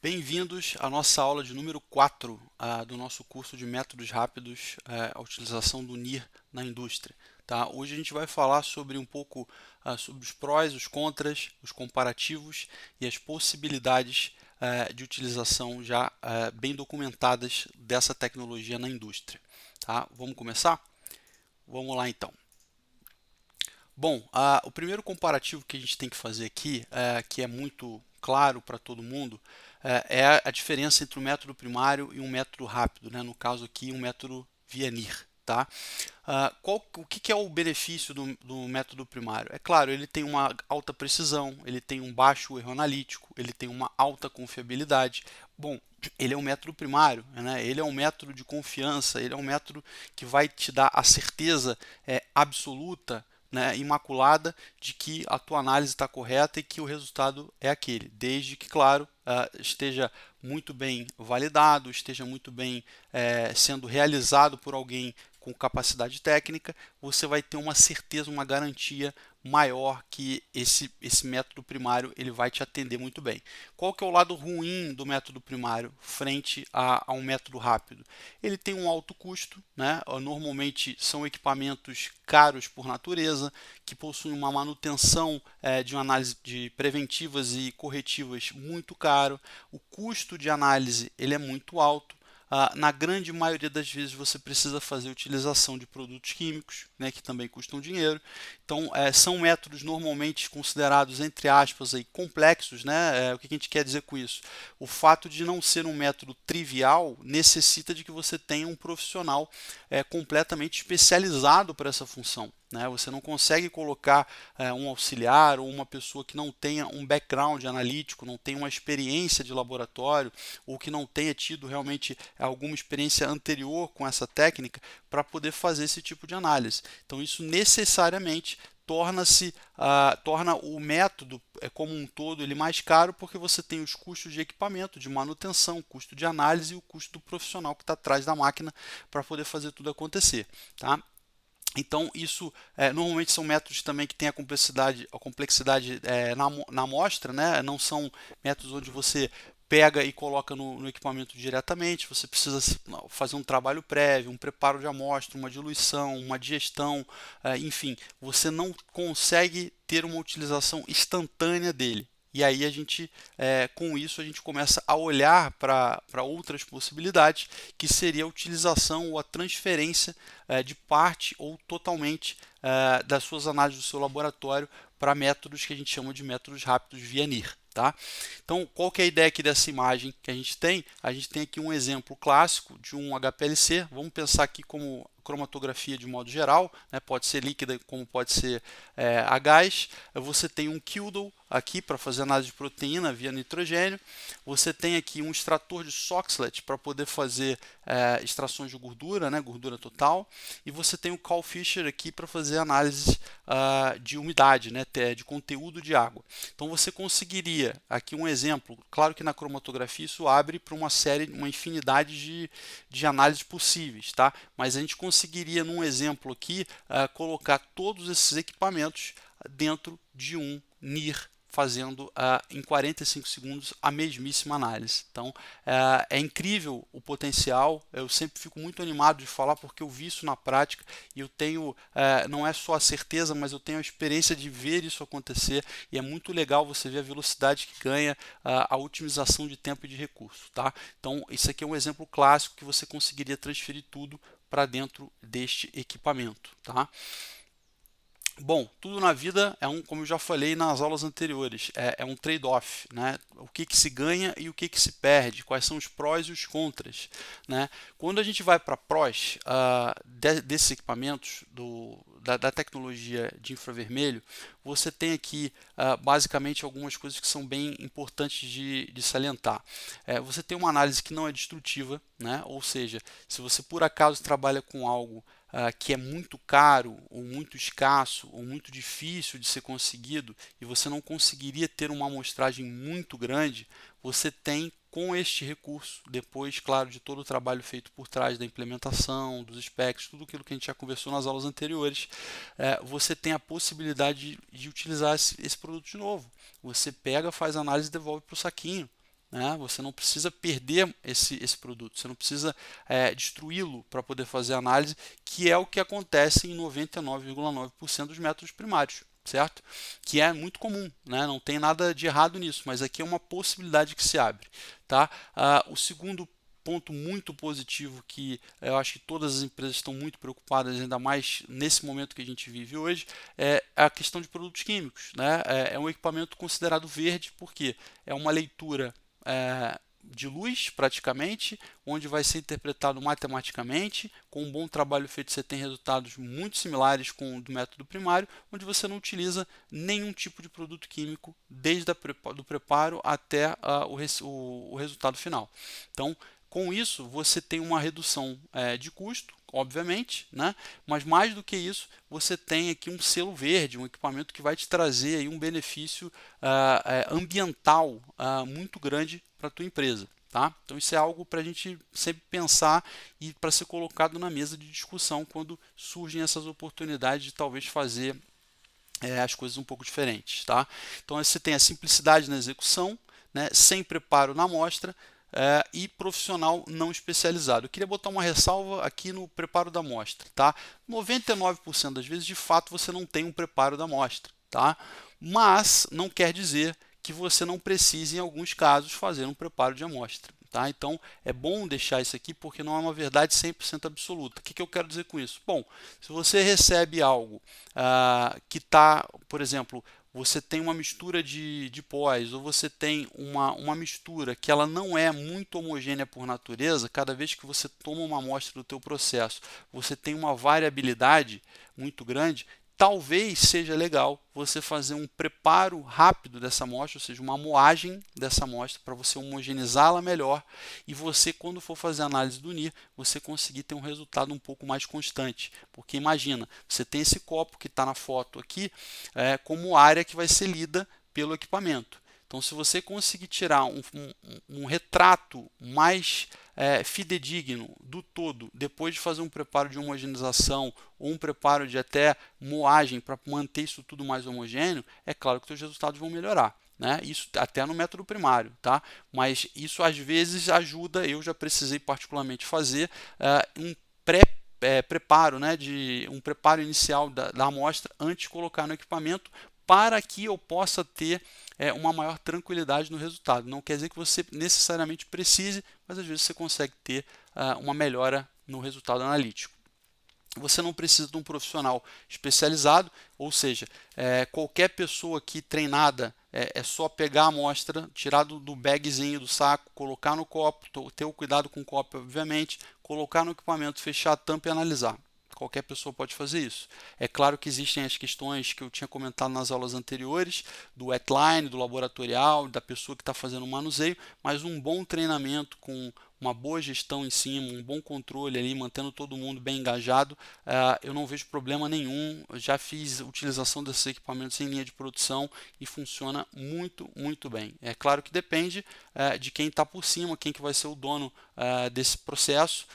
Bem-vindos à nossa aula de número 4 do nosso curso de métodos rápidos, a utilização do NIR na indústria. Tá? Hoje a gente vai falar sobre um pouco sobre os prós, os contras, os comparativos e as possibilidades de utilização já bem documentadas dessa tecnologia na indústria. Tá? Vamos começar? Vamos lá então. Bom, o primeiro comparativo que a gente tem que fazer aqui, que é muito claro para todo mundo, é a diferença entre um método primário e um método rápido, né? No caso aqui, um método via NIR. Tá? O que é o benefício do método primário? É claro, ele tem uma alta precisão, ele tem um baixo erro analítico, ele tem uma alta confiabilidade. Bom, ele é um método primário, né? Ele é um método de confiança, ele é um método que vai te dar a certeza absoluta, né, imaculada, de que a tua análise está correta e que o resultado é aquele, desde que, claro, esteja muito bem validado, esteja muito bem sendo realizado por alguém com capacidade técnica, você vai ter uma certeza, uma garantia maior que esse método primário ele vai te atender muito bem. Qual que é o lado ruim do método primário frente a um método rápido? Ele tem um alto custo, né? Normalmente são equipamentos caros por natureza, que possuem uma manutenção de uma análise de preventivas e corretivas muito caro. O custo de análise ele é muito alto. Na grande maioria das vezes você precisa fazer utilização de produtos químicos, né, que também custam dinheiro. Então, são métodos normalmente considerados, entre aspas, aí, complexos. Né? O que a gente quer dizer com isso? O fato de não ser um método trivial necessita de que você tenha um profissional completamente especializado para essa função. Né? Você não consegue colocar um auxiliar ou uma pessoa que não tenha um background analítico, não tenha uma experiência de laboratório ou que não tenha tido realmente alguma experiência anterior com essa técnica para poder fazer esse tipo de análise. Então isso necessariamente torna o método como um todo ele mais caro, porque você tem os custos de equipamento, de manutenção, custo de análise e o custo do profissional que está atrás da máquina para poder fazer tudo acontecer. Tá? Então, isso normalmente são métodos também que têm a complexidade na amostra, né? Não são métodos onde você pega e coloca no equipamento diretamente, você precisa fazer um trabalho prévio, um preparo de amostra, uma diluição, uma digestão, enfim, você não consegue ter uma utilização instantânea dele. E aí com isso, a gente começa a olhar para outras possibilidades, que seria a utilização ou a transferência de parte ou totalmente das suas análises do seu laboratório para métodos que a gente chama de métodos rápidos via NIR. Tá? Então, qual que é a ideia aqui dessa imagem que a gente tem? A gente tem aqui um exemplo clássico de um HPLC. Vamos pensar aqui como cromatografia de modo geral, né? Pode ser líquida como pode ser a gás. Você tem um Kildow aqui para fazer análise de proteína via nitrogênio. Você tem aqui um extrator de Soxhlet para poder fazer extrações de gordura, né? Gordura total. E você tem o Carl Fisher aqui para fazer análises de umidade, né? De conteúdo de água. Então você conseguiria, aqui um exemplo, claro que na cromatografia isso abre para uma infinidade de análises possíveis, tá? Mas a gente conseguiria, num exemplo aqui, colocar todos esses equipamentos dentro de um NIR, fazendo em 45 segundos a mesmíssima análise. Então é incrível o potencial. Eu sempre fico muito animado de falar porque eu vi isso na prática e eu tenho não é só a certeza, mas eu tenho a experiência de ver isso acontecer e é muito legal você ver a velocidade que ganha, a otimização de tempo e de recurso. Tá? Então isso aqui é um exemplo clássico que você conseguiria transferir tudo para dentro deste equipamento. Tá? Bom, tudo na vida como eu já falei nas aulas anteriores, é um trade-off, né? O que se ganha e o que se perde, quais são os prós e os contras, né? Quando a gente vai para prós desses equipamentos da tecnologia de infravermelho, você tem aqui basicamente algumas coisas que são bem importantes de salientar. Você tem uma análise que não é destrutiva, né? Ou seja, se você por acaso trabalha com algo que é muito caro, ou muito escasso, ou muito difícil de ser conseguido, e você não conseguiria ter uma amostragem muito grande, você tem com este recurso, depois, claro, de todo o trabalho feito por trás da implementação, dos specs, tudo aquilo que a gente já conversou nas aulas anteriores, você tem a possibilidade de utilizar esse produto de novo. Você pega, faz análise e devolve para o saquinho. né? Você não precisa perder esse produto, você não precisa destruí-lo para poder fazer a análise, que é o que acontece em 99,9% dos métodos primários, certo? Que é muito comum, né? Não tem nada de errado nisso, mas aqui é uma possibilidade que se abre, tá? O segundo ponto muito positivo que eu acho que todas as empresas estão muito preocupadas, ainda mais nesse momento que a gente vive hoje, é a questão de produtos químicos, né? É um equipamento considerado verde porque é uma leitura de luz, praticamente, onde vai ser interpretado matematicamente. Com um bom trabalho feito, você tem resultados muito similares com o do método primário, onde você não utiliza nenhum tipo de produto químico, desde do preparo até o resultado final. Então, com isso, você tem uma redução de custo, obviamente, né? Mas mais do que isso, você tem aqui um selo verde, um equipamento que vai te trazer aí um benefício ambiental muito grande para a tua empresa. Tá? Então isso é algo para a gente sempre pensar e para ser colocado na mesa de discussão quando surgem essas oportunidades de talvez fazer as coisas um pouco diferentes. Tá? Então você tem a simplicidade na execução, né, sem preparo na amostra, e profissional não especializado. Eu queria botar uma ressalva aqui no preparo da amostra. Tá? 99% das vezes, de fato, você não tem um preparo da amostra. Tá? Mas não quer dizer que você não precise, em alguns casos, fazer um preparo de amostra. Tá? Então, é bom deixar isso aqui porque não é uma verdade 100% absoluta. O que eu quero dizer com isso? Bom, se você recebe algo que está, por exemplo, você tem uma mistura de pós, ou você tem uma mistura que ela não é muito homogênea por natureza, cada vez que você toma uma amostra do teu processo, você tem uma variabilidade muito grande, talvez seja legal você fazer um preparo rápido dessa amostra, ou seja, uma moagem dessa amostra para você homogeneizá-la melhor e você, quando for fazer a análise do NIR, você conseguir ter um resultado um pouco mais constante. Porque imagina, você tem esse copo que está na foto aqui como área que vai ser lida pelo equipamento. Então, se você conseguir tirar um retrato mais fidedigno do todo, depois de fazer um preparo de homogeneização ou um preparo de até moagem para manter isso tudo mais homogêneo, é claro que os resultados vão melhorar. Né? Isso até no método primário, tá? Mas isso às vezes ajuda. Eu já precisei particularmente fazer um preparo, né, de um preparo inicial da amostra antes de colocar no equipamento para que eu possa ter uma maior tranquilidade no resultado. Não quer dizer que você necessariamente precise, mas às vezes você consegue ter uma melhora no resultado analítico. Você não precisa de um profissional especializado, ou seja, qualquer pessoa aqui treinada é só pegar a amostra, tirar do bagzinho do saco, colocar no copo, ter o cuidado com o copo, obviamente, colocar no equipamento, fechar a tampa e analisar. Qualquer pessoa pode fazer isso. É claro que existem as questões que eu tinha comentado nas aulas anteriores, do wetline, do laboratorial, da pessoa que está fazendo o manuseio, mas um bom treinamento com uma boa gestão em cima, um bom controle ali, mantendo todo mundo bem engajado, eu não vejo problema nenhum. Eu já fiz utilização desses equipamentos em linha de produção e funciona muito, muito bem. É claro que depende de quem está por cima, quem que vai ser o dono desse processo,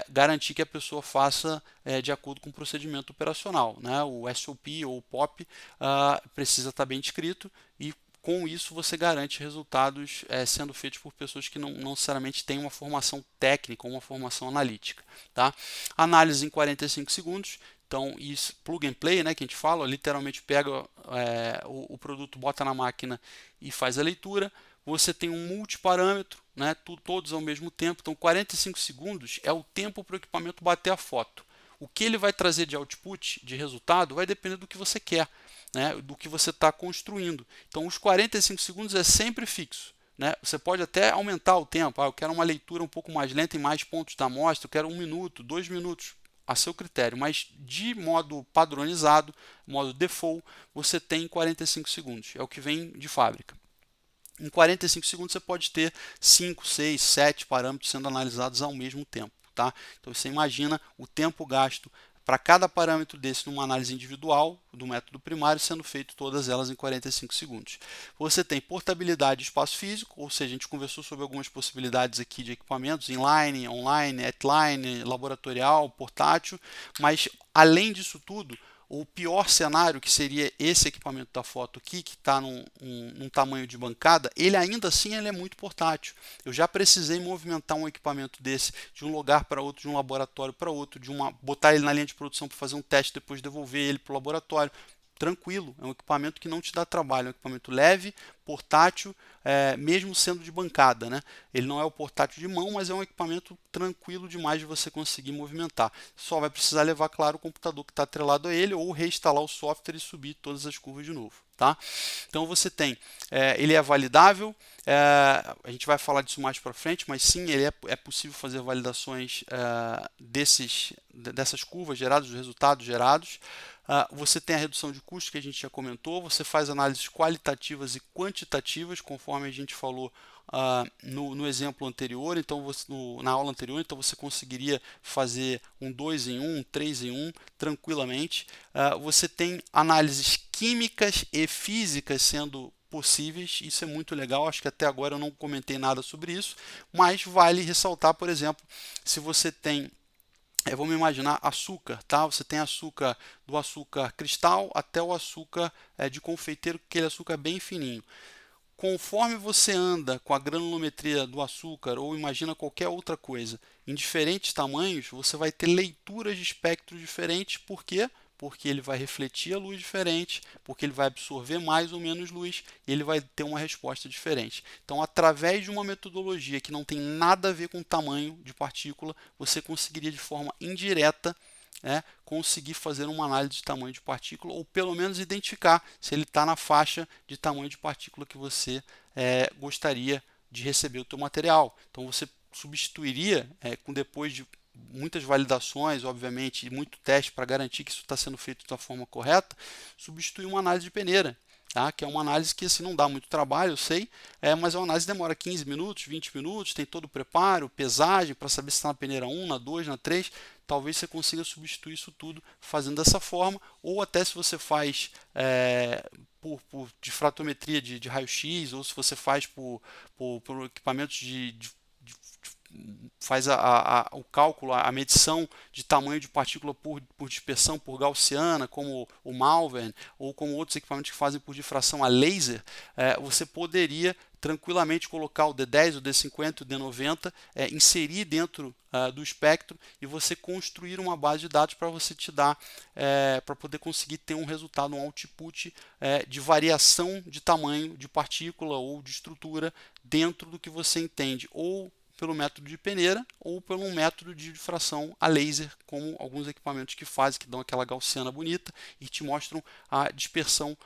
garantir que a pessoa faça de acordo com o procedimento operacional. Né? O SOP ou o POP precisa estar bem descrito e com isso você garante resultados sendo feitos por pessoas que não necessariamente têm uma formação técnica ou uma formação analítica. Tá? Análise em 45 segundos. Então, isso, plug and play, né, que a gente fala, literalmente pega o produto, bota na máquina e faz a leitura. Você tem um multiparâmetro, né, todos ao mesmo tempo. Então, 45 segundos é o tempo para o equipamento bater a foto. O que ele vai trazer de output, de resultado, vai depender do que você quer, né, do que você está construindo. Então, os 45 segundos é sempre fixo. Né? Você pode até aumentar o tempo. Eu quero uma leitura um pouco mais lenta em mais pontos da amostra, eu quero 1 minuto, 2 minutos, a seu critério. Mas de modo padronizado, modo default, você tem 45 segundos. É o que vem de fábrica. Em 45 segundos você pode ter 5, 6, 7 parâmetros sendo analisados ao mesmo tempo. Tá? Então você imagina o tempo gasto para cada parâmetro desse numa análise individual do método primário, sendo feito todas elas em 45 segundos. Você tem portabilidade de espaço físico, ou seja, a gente conversou sobre algumas possibilidades aqui de equipamentos inline, online, at-line, laboratorial, portátil, mas além disso tudo, O pior cenário, que seria esse equipamento da foto aqui, que está num tamanho de bancada, ele ainda assim ele é muito portátil. Eu já precisei movimentar um equipamento desse de um lugar para outro, de um laboratório para outro, botar ele na linha de produção para fazer um teste, depois devolver ele para o laboratório. Tranquilo, é um equipamento que não te dá trabalho, é um equipamento leve, portátil, mesmo sendo de bancada, né? Ele não é o portátil de mão, mas é um equipamento tranquilo demais de você conseguir movimentar. Só vai precisar levar, claro, o computador que está atrelado a ele ou reinstalar o software e subir todas as curvas de novo, tá? Então você tem, ele é validável, a gente vai falar disso mais para frente, mas sim, ele é possível fazer validações dessas curvas geradas, dos resultados gerados. Você tem a redução de custo que a gente já comentou, você faz análises qualitativas e quantitativas, conforme a gente falou no exemplo anterior, então na aula anterior, então você conseguiria fazer um 2 em 1, um 3 em 1 tranquilamente. Você tem análises químicas e físicas sendo possíveis, isso é muito legal, acho que até agora eu não comentei nada sobre isso, mas vale ressaltar, por exemplo, se você tem vamos imaginar açúcar, tá? Você tem açúcar do açúcar cristal até o açúcar de confeiteiro, aquele açúcar bem fininho. Conforme você anda com a granulometria do açúcar, ou imagina qualquer outra coisa, em diferentes tamanhos, você vai ter leituras de espectro diferentes. Por quê? Porque ele vai refletir a luz diferente, porque ele vai absorver mais ou menos luz, e ele vai ter uma resposta diferente. Então, através de uma metodologia que não tem nada a ver com o tamanho de partícula, você conseguiria de forma indireta conseguir fazer uma análise de tamanho de partícula, ou pelo menos identificar se ele está na faixa de tamanho de partícula que você gostaria de receber o teu material. Então você substituiria, depois de muitas validações, obviamente, e muito teste para garantir que isso está sendo feito da forma correta, substituir uma análise de peneira. Tá? Que é uma análise que assim, não dá muito trabalho, eu sei, mas é uma análise que demora 15 minutos, 20 minutos, tem todo o preparo, pesagem, para saber se está na peneira 1, na 2, na 3, talvez você consiga substituir isso tudo fazendo dessa forma, ou até se você faz por difratometria de raio-x, ou se você faz por equipamentos faz o cálculo, a medição de tamanho de partícula por dispersão por gaussiana, como o Malvern, ou como outros equipamentos que fazem por difração a laser, você poderia tranquilamente colocar o D10, o D50, o D90, inserir dentro do espectro e você construir uma base de dados para você te dar, para poder conseguir ter um resultado, um output de variação de tamanho de partícula ou de estrutura dentro do que você entende, ou pelo método de peneira ou pelo método de difração a laser, como alguns equipamentos que fazem, que dão aquela gaussiana bonita e te mostram a dispersão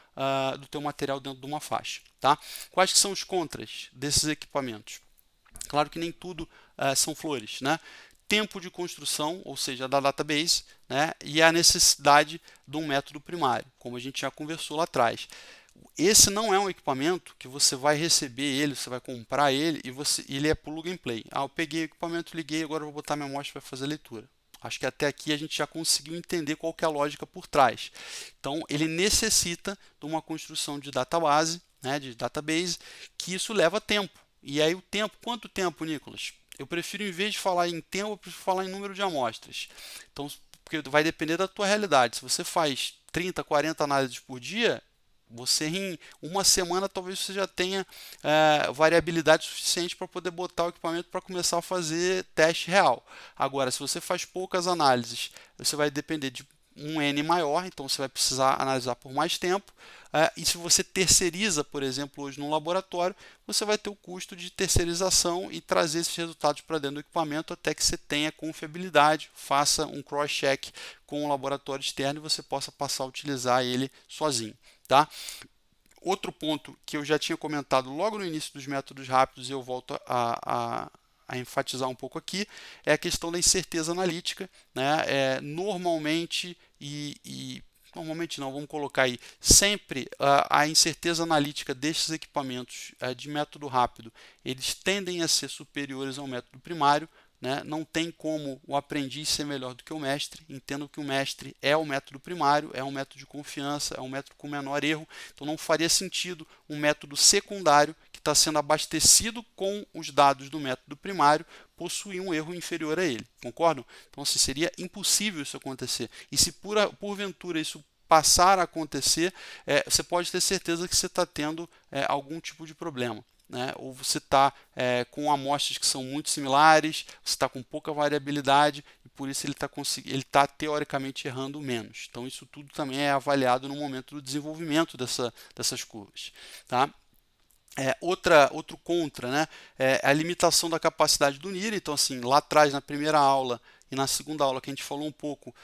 do teu material dentro de uma faixa. Tá? Quais que são os contras desses equipamentos? Claro que nem tudo são flores, né? Tempo de construção, ou seja, da database, né? E a necessidade de um método primário, como a gente já conversou lá atrás. Esse não é um equipamento que você vai receber ele, você vai comprar ele e ele é plug and play. Eu peguei o equipamento, liguei, agora eu vou botar minha amostra para fazer a leitura. Acho que até aqui a gente já conseguiu entender qual que é a lógica por trás. Então, ele necessita de uma construção de database, de database, que isso leva tempo. E aí o tempo, quanto tempo, Nicolas? Eu prefiro, em vez de falar em tempo, eu prefiro falar em número de amostras. Então, porque vai depender da tua realidade. Se você faz 30, 40 análises por dia, você em uma semana talvez você já tenha variabilidade suficiente para poder botar o equipamento para começar a fazer teste real. Agora, se você faz poucas análises, você vai depender de um N maior, então você vai precisar analisar por mais tempo. E se você terceiriza, por exemplo, hoje num laboratório, você vai ter o custo de terceirização e trazer esses resultados para dentro do equipamento até que você tenha confiabilidade, faça um cross-check com um laboratório externo e você possa passar a utilizar ele sozinho. Tá? Outro ponto que eu já tinha comentado logo no início dos métodos rápidos e eu volto a enfatizar um pouco aqui, é a questão da incerteza analítica. Né? Normalmente normalmente não, vamos colocar aí, sempre a incerteza analítica destes equipamentos de método rápido, eles tendem a ser superiores ao método primário. Né? Não tem como o aprendiz ser melhor do que o mestre. Entendo que o mestre é o método primário, é um método de confiança, é um método com menor erro. Então não faria sentido um método secundário que está sendo abastecido com os dados do método primário possuir um erro inferior a ele. Concordam? Então assim, seria impossível isso acontecer. E se porventura isso passar a acontecer, você pode ter certeza que você está tendo algum tipo de problema. Né? Ou você está com amostras que são muito similares, você está com pouca variabilidade e por isso ele está teoricamente errando menos. Então isso tudo também é avaliado no momento do desenvolvimento dessas curvas. Tá? Outro contra, né, é a limitação da capacidade do NIR. Então, assim, lá atrás, na primeira aula e na segunda aula, que a gente falou um pouco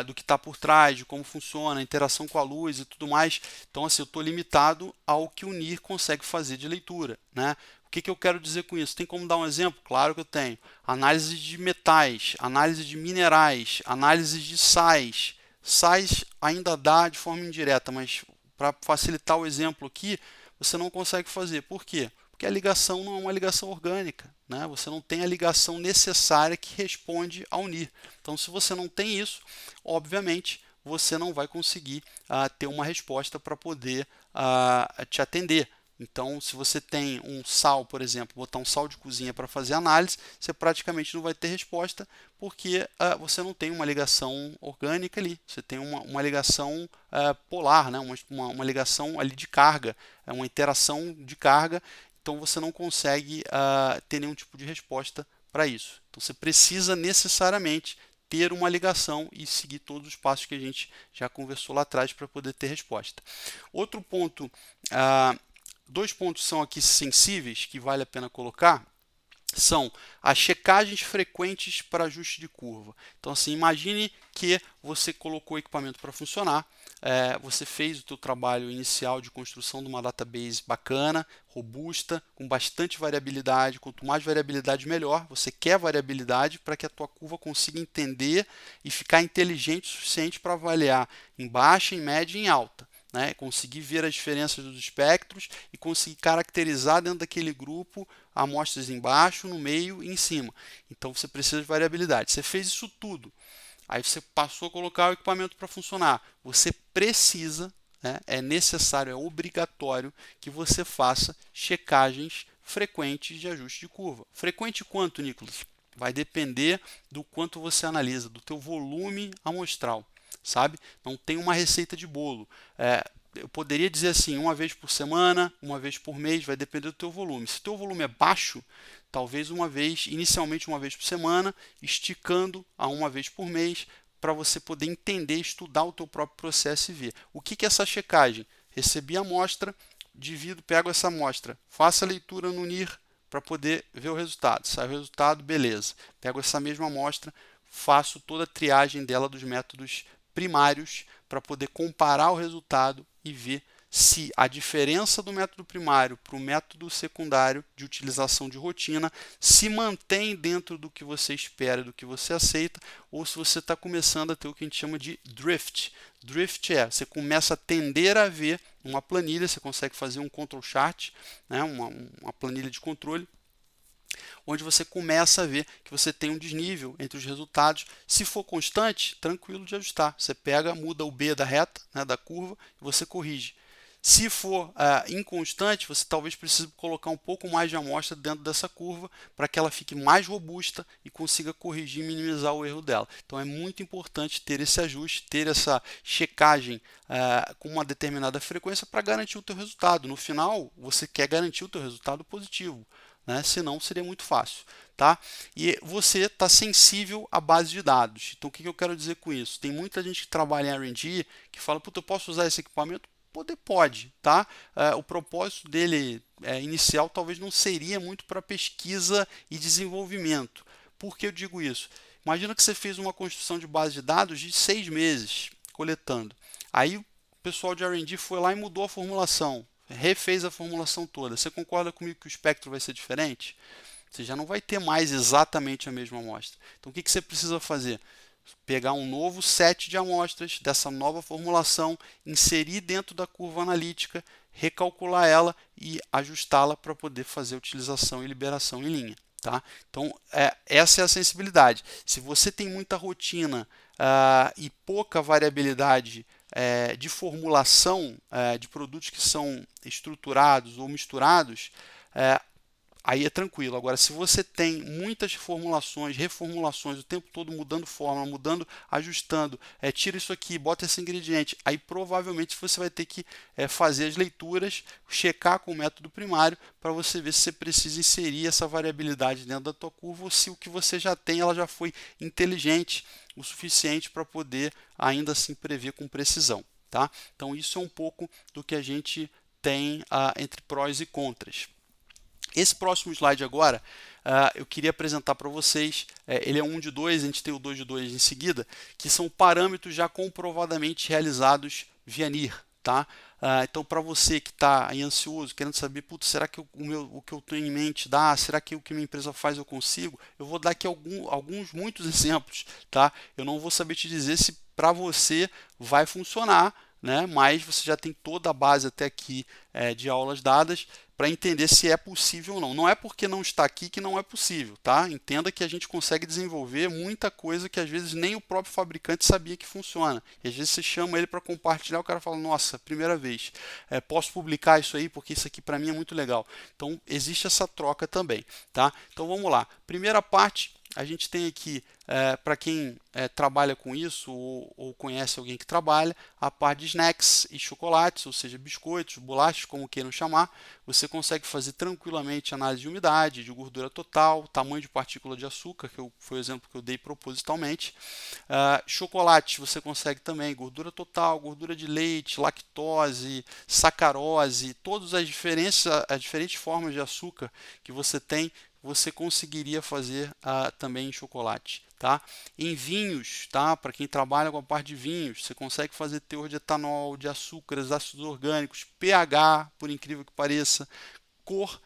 do que está por trás, de como funciona, a interação com a luz e tudo mais. Então, assim, eu estou limitado ao que o NIR consegue fazer de leitura. Né? O que eu quero dizer com isso? Tem como dar um exemplo? Claro que eu tenho. Análise de metais, análise de minerais, análise de sais. Sais ainda dá de forma indireta, mas para facilitar o exemplo aqui, você não consegue fazer. Por quê? Porque a ligação não é uma ligação orgânica. Né? Você não tem a ligação necessária que responde ao NIR. Então, se você não tem isso, obviamente, você não vai conseguir ter uma resposta para poder te atender. Então, se você tem um sal, por exemplo, botar um sal de cozinha para fazer análise, você praticamente não vai ter resposta, porque você não tem uma ligação orgânica ali, você tem uma ligação polar, né? uma ligação ali de carga, uma interação de carga, então você não consegue ter nenhum tipo de resposta para isso. Então você precisa necessariamente ter uma ligação e seguir todos os passos que a gente já conversou lá atrás para poder ter resposta. Outro ponto, dois pontos são aqui sensíveis que vale a pena colocar, são as checagens frequentes para ajuste de curva. Então, assim, imagine que você colocou o equipamento para funcionar, você fez o seu trabalho inicial de construção de uma database bacana, robusta, com bastante variabilidade. Quanto mais variabilidade, melhor. Você quer variabilidade para que a tua curva consiga entender e ficar inteligente o suficiente para avaliar em baixa, em média e em alta. Né? Conseguir ver as diferenças dos espectros e conseguir caracterizar dentro daquele grupo amostras embaixo, no meio e em cima. Então você precisa de variabilidade. Você fez isso tudo. Aí você passou a colocar o equipamento para funcionar. Você precisa, né, é necessário, é obrigatório que você faça checagens frequentes de ajuste de curva. Frequente quanto, Nicolas? Vai depender do quanto você analisa, do teu volume amostral. Sabe? Não tem uma receita de bolo. Eu poderia dizer assim, uma vez por semana, uma vez por mês, vai depender do teu volume. Se o teu volume é baixo, talvez inicialmente uma vez por semana, esticando a uma vez por mês, para você poder entender, estudar o teu próprio processo e ver. O que é essa checagem? Recebi a amostra, pego essa amostra, faço a leitura no NIR para poder ver o resultado. Sai o resultado, beleza. Pego essa mesma amostra, faço toda a triagem dela dos métodos primários para poder comparar o resultado e ver se a diferença do método primário para o método secundário de utilização de rotina se mantém dentro do que você espera, do que você aceita, ou se você está começando a ter o que a gente chama de drift. Drift você começa a tender a ver uma planilha, você consegue fazer um control chart, né, uma planilha de controle, onde você começa a ver que você tem um desnível entre os resultados. Se for constante, tranquilo de ajustar. Você pega, muda o B da reta, né, da curva, e você corrige. Se for inconstante, você talvez precise colocar um pouco mais de amostra dentro dessa curva para que ela fique mais robusta e consiga corrigir e minimizar o erro dela. Então é muito importante ter esse ajuste, ter essa checagem com uma determinada frequência para garantir o teu resultado. No final, você quer garantir o teu resultado positivo. Né? Senão seria muito fácil. Tá? E você está sensível à base de dados. Então o que eu quero dizer com isso? Tem muita gente que trabalha em R&D que fala, puta, eu posso usar esse equipamento? Pode, tá? O propósito dele inicial talvez não seria muito para pesquisa e desenvolvimento. Por que eu digo isso? Imagina que você fez uma construção de base de dados de 6 meses coletando. Aí o pessoal de R&D foi lá e mudou a formulação. Refez a formulação toda. Você concorda comigo que o espectro vai ser diferente? Você já não vai ter mais exatamente a mesma amostra. Então o que você precisa fazer? Pegar um novo set de amostras dessa nova formulação, inserir dentro da curva analítica, recalcular ela e ajustá-la para poder fazer utilização e liberação em linha. Tá? Então, essa é a sensibilidade. Se você tem muita rotina e pouca variabilidade de formulação de produtos que são estruturados ou misturados, aí é tranquilo. Agora, se você tem muitas formulações, reformulações, o tempo todo mudando fórmula, mudando, ajustando, tira isso aqui, bota esse ingrediente, aí provavelmente você vai ter que fazer as leituras, checar com o método primário para você ver se você precisa inserir essa variabilidade dentro da tua curva ou se o que você já tem ela já foi inteligente o suficiente para poder ainda assim prever com precisão. Tá? Então isso é um pouco do que a gente tem entre prós e contras. Esse próximo slide agora, eu queria apresentar para vocês, ele é um de dois, a gente tem o 2 de 2 em seguida, que são parâmetros já comprovadamente realizados via NIR. Tá? Então, para você que está ansioso, querendo saber, putz, será que o que eu tenho em mente dá? Será que o que minha empresa faz eu consigo? Eu vou dar aqui muitos exemplos. Tá? Eu não vou saber te dizer se para você vai funcionar, né? Mas você já tem toda a base até aqui de aulas dadas para entender se é possível ou não. Não é porque não está aqui que não é possível, tá? Entenda que a gente consegue desenvolver muita coisa que às vezes nem o próprio fabricante sabia que funciona. E às vezes você chama ele para compartilhar, o cara fala, nossa, primeira vez, posso publicar isso aí porque isso aqui para mim é muito legal. Então existe essa troca também, tá? Então vamos lá. Primeira parte, a gente tem aqui, para quem trabalha com isso ou conhece alguém que trabalha, a parte de snacks e chocolates, ou seja, biscoitos, bolachas, como queiram chamar. Você consegue fazer tranquilamente análise de umidade, de gordura total, tamanho de partícula de açúcar, que foi o exemplo que eu dei propositalmente. Chocolate, você consegue também gordura total, gordura de leite, lactose, sacarose, todas as diferentes formas de açúcar que você tem, você conseguiria fazer também em chocolate. Tá? Em vinhos, tá? Para quem trabalha com a parte de vinhos, você consegue fazer teor de etanol, de açúcares, ácidos orgânicos, pH, por incrível que pareça, cor,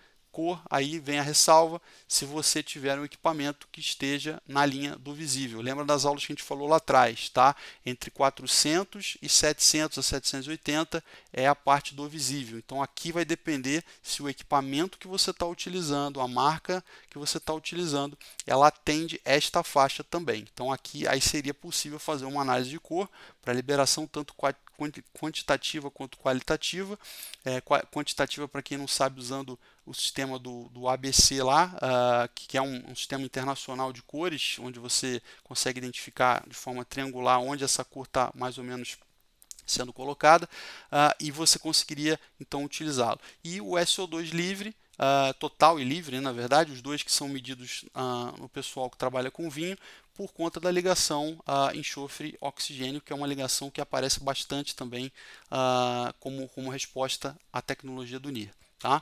aí vem a ressalva, se você tiver um equipamento que esteja na linha do visível. Lembra das aulas que a gente falou lá atrás, tá? Entre 400 e 700 a 780 é a parte do visível. Então aqui vai depender se o equipamento que você está utilizando, a marca que você está utilizando, ela atende esta faixa também. Então aqui aí seria possível fazer uma análise de cor para liberação tanto quantitativa quanto qualitativa. Quantitativa, para quem não sabe, usando o sistema do ABC lá, que é um sistema internacional de cores, onde você consegue identificar de forma triangular onde essa cor está mais ou menos sendo colocada, e você conseguiria então utilizá-lo. E o SO2 livre, total e livre, na verdade, os dois que são medidos no pessoal que trabalha com vinho, por conta da ligação enxofre-oxigênio, que é uma ligação que aparece bastante também como resposta à tecnologia do NIR. Tá?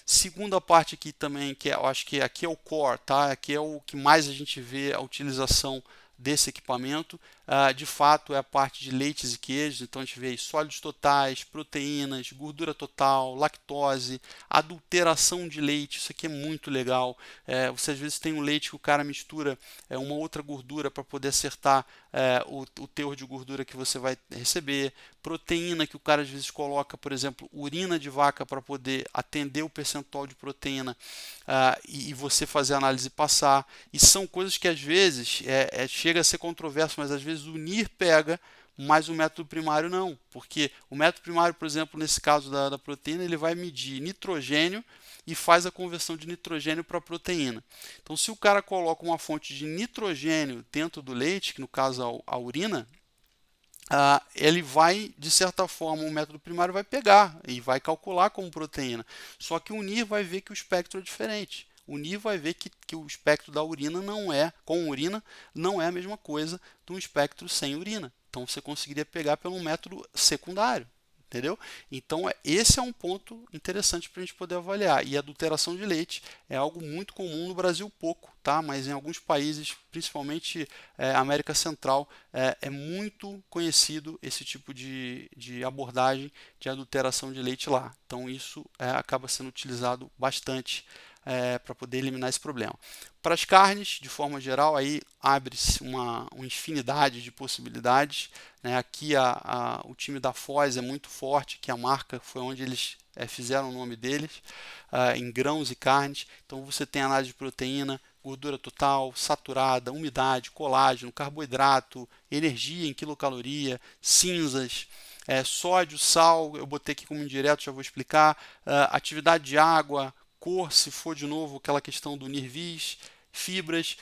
Segunda parte aqui também, que eu acho que aqui é o core, tá? Aqui é o que mais a gente vê a utilização desse equipamento, de fato é a parte de leites e queijos. Então a gente vê aí sólidos totais, proteínas, gordura total, lactose, adulteração de leite. Isso aqui é muito legal. Você às vezes tem um leite que o cara mistura uma outra gordura para poder acertar o teor de gordura que você vai receber. Proteína que o cara às vezes coloca, por exemplo, urina de vaca para poder atender o percentual de proteína e você fazer a análise e passar. E são coisas que às vezes chega a ser controverso, mas às vezes o NIR pega, mas o método primário não. Porque o método primário, por exemplo, nesse caso da proteína, ele vai medir nitrogênio e faz a conversão de nitrogênio para proteína. Então, se o cara coloca uma fonte de nitrogênio dentro do leite, que no caso a urina, ele vai, de certa forma, o método primário vai pegar e vai calcular como proteína. Só que o NIR vai ver que o espectro é diferente. O NIR vai ver que o espectro da urina com urina não é a mesma coisa de um espectro sem urina. Então você conseguiria pegar pelo método secundário. Entendeu? Então, esse é um ponto interessante para a gente poder avaliar. E a adulteração de leite é algo muito comum no Brasil, pouco, tá? Mas em alguns países, principalmente América Central, é muito conhecido esse tipo de abordagem de adulteração de leite lá. Então, isso acaba sendo utilizado bastante para poder eliminar esse problema. Para as carnes, de forma geral, aí abre-se uma infinidade de possibilidades. Né? Aqui o time da Foz é muito forte, que a marca foi onde eles fizeram o nome deles, em grãos e carnes. Então você tem análise de proteína, gordura total, saturada, umidade, colágeno, carboidrato, energia em quilocaloria, cinzas, sódio, sal, eu botei aqui como indireto, já vou explicar, atividade de água, cor, se for de novo aquela questão do NIRVIS, fibras,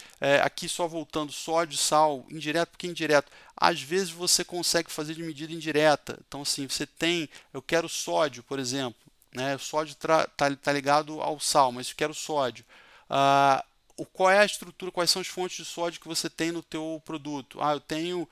aqui só voltando sódio, sal, indireto, porque indireto, às vezes você consegue fazer de medida indireta. Então, assim, você tem, eu quero sódio, por exemplo, né? O sódio tá ligado ao sal, mas eu quero sódio. Qual é a estrutura, quais são as fontes de sódio que você tem no teu produto? Eu tenho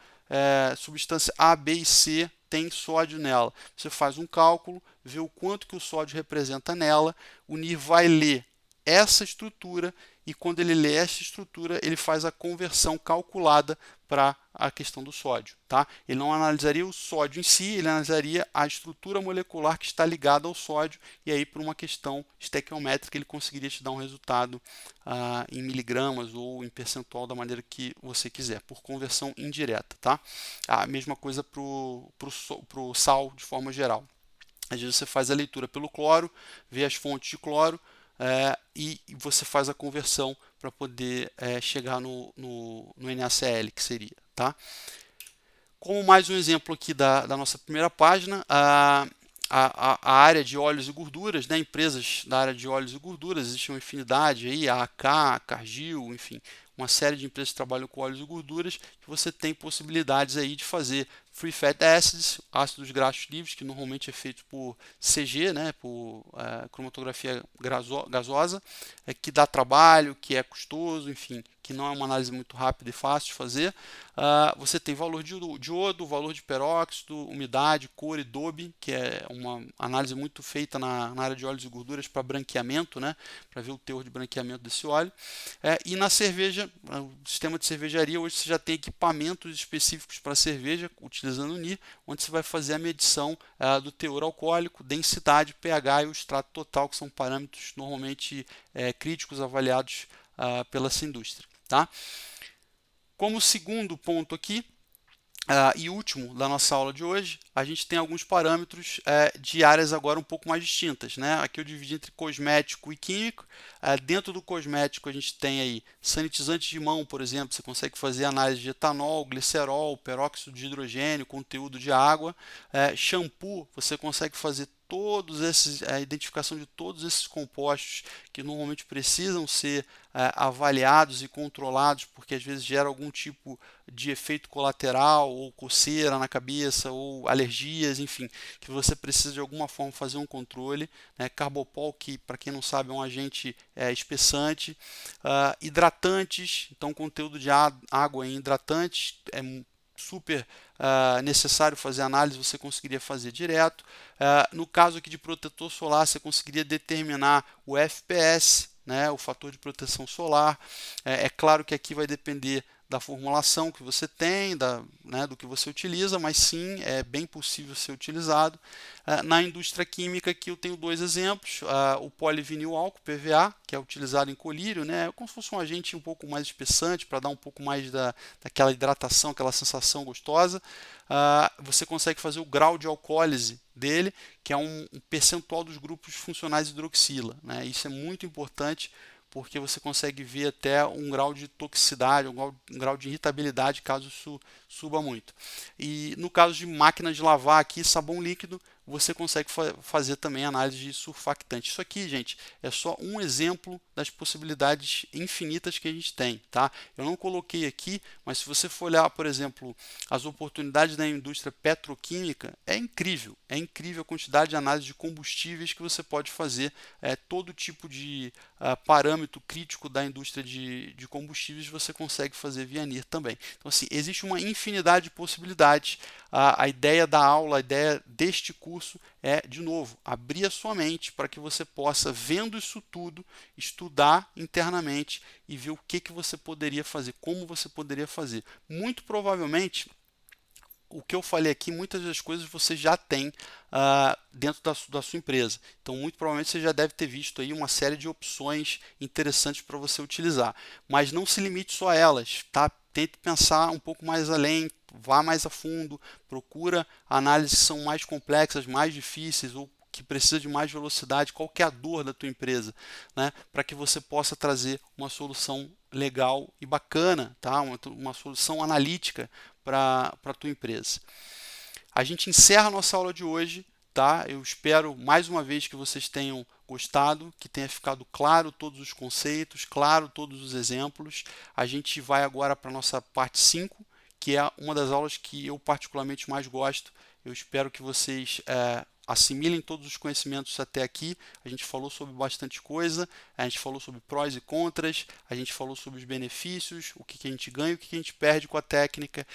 substância A, B e C, tem sódio nela. Você faz um cálculo, vê o quanto que o sódio representa nela, o NIR vai ler essa estrutura e quando ele lê essa estrutura, ele faz a conversão calculada para a questão do sódio. Tá? Ele não analisaria o sódio em si, ele analisaria a estrutura molecular que está ligada ao sódio e aí por uma questão estequiométrica ele conseguiria te dar um resultado em miligramas ou em percentual da maneira que você quiser, por conversão indireta. Tá? A mesma coisa para o sal de forma geral. Às vezes você faz a leitura pelo cloro, vê as fontes de cloro, e você faz a conversão para poder chegar no NaCl, que seria. Tá? Como mais um exemplo aqui da nossa primeira página, a área de óleos e gorduras, né? Empresas da área de óleos e gorduras, existe uma infinidade aí, a AK, Cargill, enfim, uma série de empresas que trabalham com óleos e gorduras, que você tem possibilidades aí de fazer Free Fatty Acids, ácidos graxos livres, que normalmente é feito por CG, né, por cromatografia gasosa, que dá trabalho, que é custoso, enfim, que não é uma análise muito rápida e fácil de fazer. Você tem valor de iodo, valor de peróxido, umidade, cor e DOB, que é uma análise muito feita na área de óleos e gorduras para branqueamento, né, para ver o teor de branqueamento desse óleo. E na cerveja, o sistema de cervejaria, hoje você já tem equipamentos específicos para cerveja, utilizando o NIR, onde você vai fazer a medição do teor alcoólico, densidade, pH e o extrato total, que são parâmetros normalmente críticos avaliados pela essa indústria. Tá? Como segundo ponto aqui, e último da nossa aula de hoje, a gente tem alguns parâmetros de áreas agora um pouco mais distintas. Né? Aqui eu dividi entre cosmético e químico. Dentro do cosmético a gente tem aí sanitizantes de mão, por exemplo, você consegue fazer análise de etanol, glicerol, peróxido de hidrogênio, conteúdo de água. Shampoo, você consegue fazer a identificação de todos esses compostos que normalmente precisam ser avaliados e controlados, porque às vezes gera algum tipo de efeito colateral, ou coceira na cabeça, ou alergias, enfim, que você precisa de alguma forma fazer um controle. Né? Carbopol, que para quem não sabe é um agente espessante. Hidratantes, então conteúdo de água em hidratantes é super necessário fazer análise, você conseguiria fazer direto. No caso aqui de protetor solar, você conseguiria determinar o FPS, né, o fator de proteção solar. É claro que aqui vai depender da formulação que você tem, do que você utiliza, mas sim, é bem possível ser utilizado. Na indústria química, aqui eu tenho dois exemplos, o polivinil álcool, PVA, que é utilizado em colírio, né, como se fosse um agente um pouco mais espessante, para dar um pouco mais daquela hidratação, aquela sensação gostosa. Você consegue fazer o grau de alcoólise dele, que é um percentual dos grupos funcionais de hidroxila. Né? Isso é muito importante, porque você consegue ver até um grau de toxicidade, um grau de irritabilidade, caso isso suba muito. E no caso de máquina de lavar aqui, sabão líquido, você consegue fazer também análise de surfactante. Isso aqui, gente, é só um exemplo das possibilidades infinitas que a gente tem. Tá? Eu não coloquei aqui, mas se você for olhar, por exemplo, as oportunidades da indústria petroquímica, é incrível a quantidade de análise de combustíveis que você pode fazer, todo tipo de parâmetro crítico da indústria de combustíveis você consegue fazer via NIR também. Então, assim, existe uma infinidade de possibilidades. A ideia da aula, a ideia deste curso é, de novo, abrir a sua mente para que você possa, vendo isso tudo, estudar internamente e ver o que você poderia fazer, como você poderia fazer. Muito provavelmente, o que eu falei aqui, muitas das coisas você já tem dentro da sua empresa. Então, muito provavelmente você já deve ter visto aí uma série de opções interessantes para você utilizar. Mas não se limite só a elas, tá? Tente pensar um pouco mais além, vá mais a fundo, procura análises que são mais complexas, mais difíceis ou que precisa de mais velocidade, qual que é a dor da tua empresa, né? Para que você possa trazer uma solução legal e bacana, tá? Uma solução analítica para a tua empresa. A gente encerra a nossa aula de hoje, tá? Eu espero mais uma vez que vocês tenham gostado, que tenha ficado claro todos os conceitos, claro todos os exemplos. A gente vai agora para a nossa parte 5, que é uma das aulas que eu particularmente mais gosto. Eu espero que vocês assimilem todos os conhecimentos até aqui. A gente falou sobre bastante coisa, a gente falou sobre prós e contras, a gente falou sobre os benefícios, o que a gente ganha, o que a gente perde com a técnica,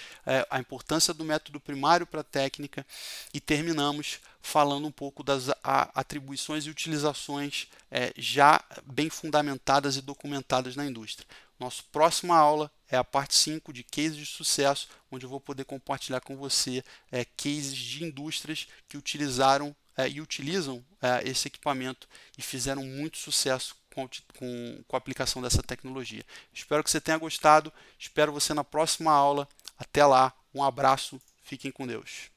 a importância do método primário para a técnica, e terminamos falando um pouco das atribuições e utilizações já bem fundamentadas e documentadas na indústria. Nossa próxima aula é a parte 5 de cases de sucesso, onde eu vou poder compartilhar com você cases de indústrias que utilizaram e utilizam esse equipamento e fizeram muito sucesso com a aplicação dessa tecnologia. Espero que você tenha gostado, espero você na próxima aula. Até lá, um abraço, fiquem com Deus.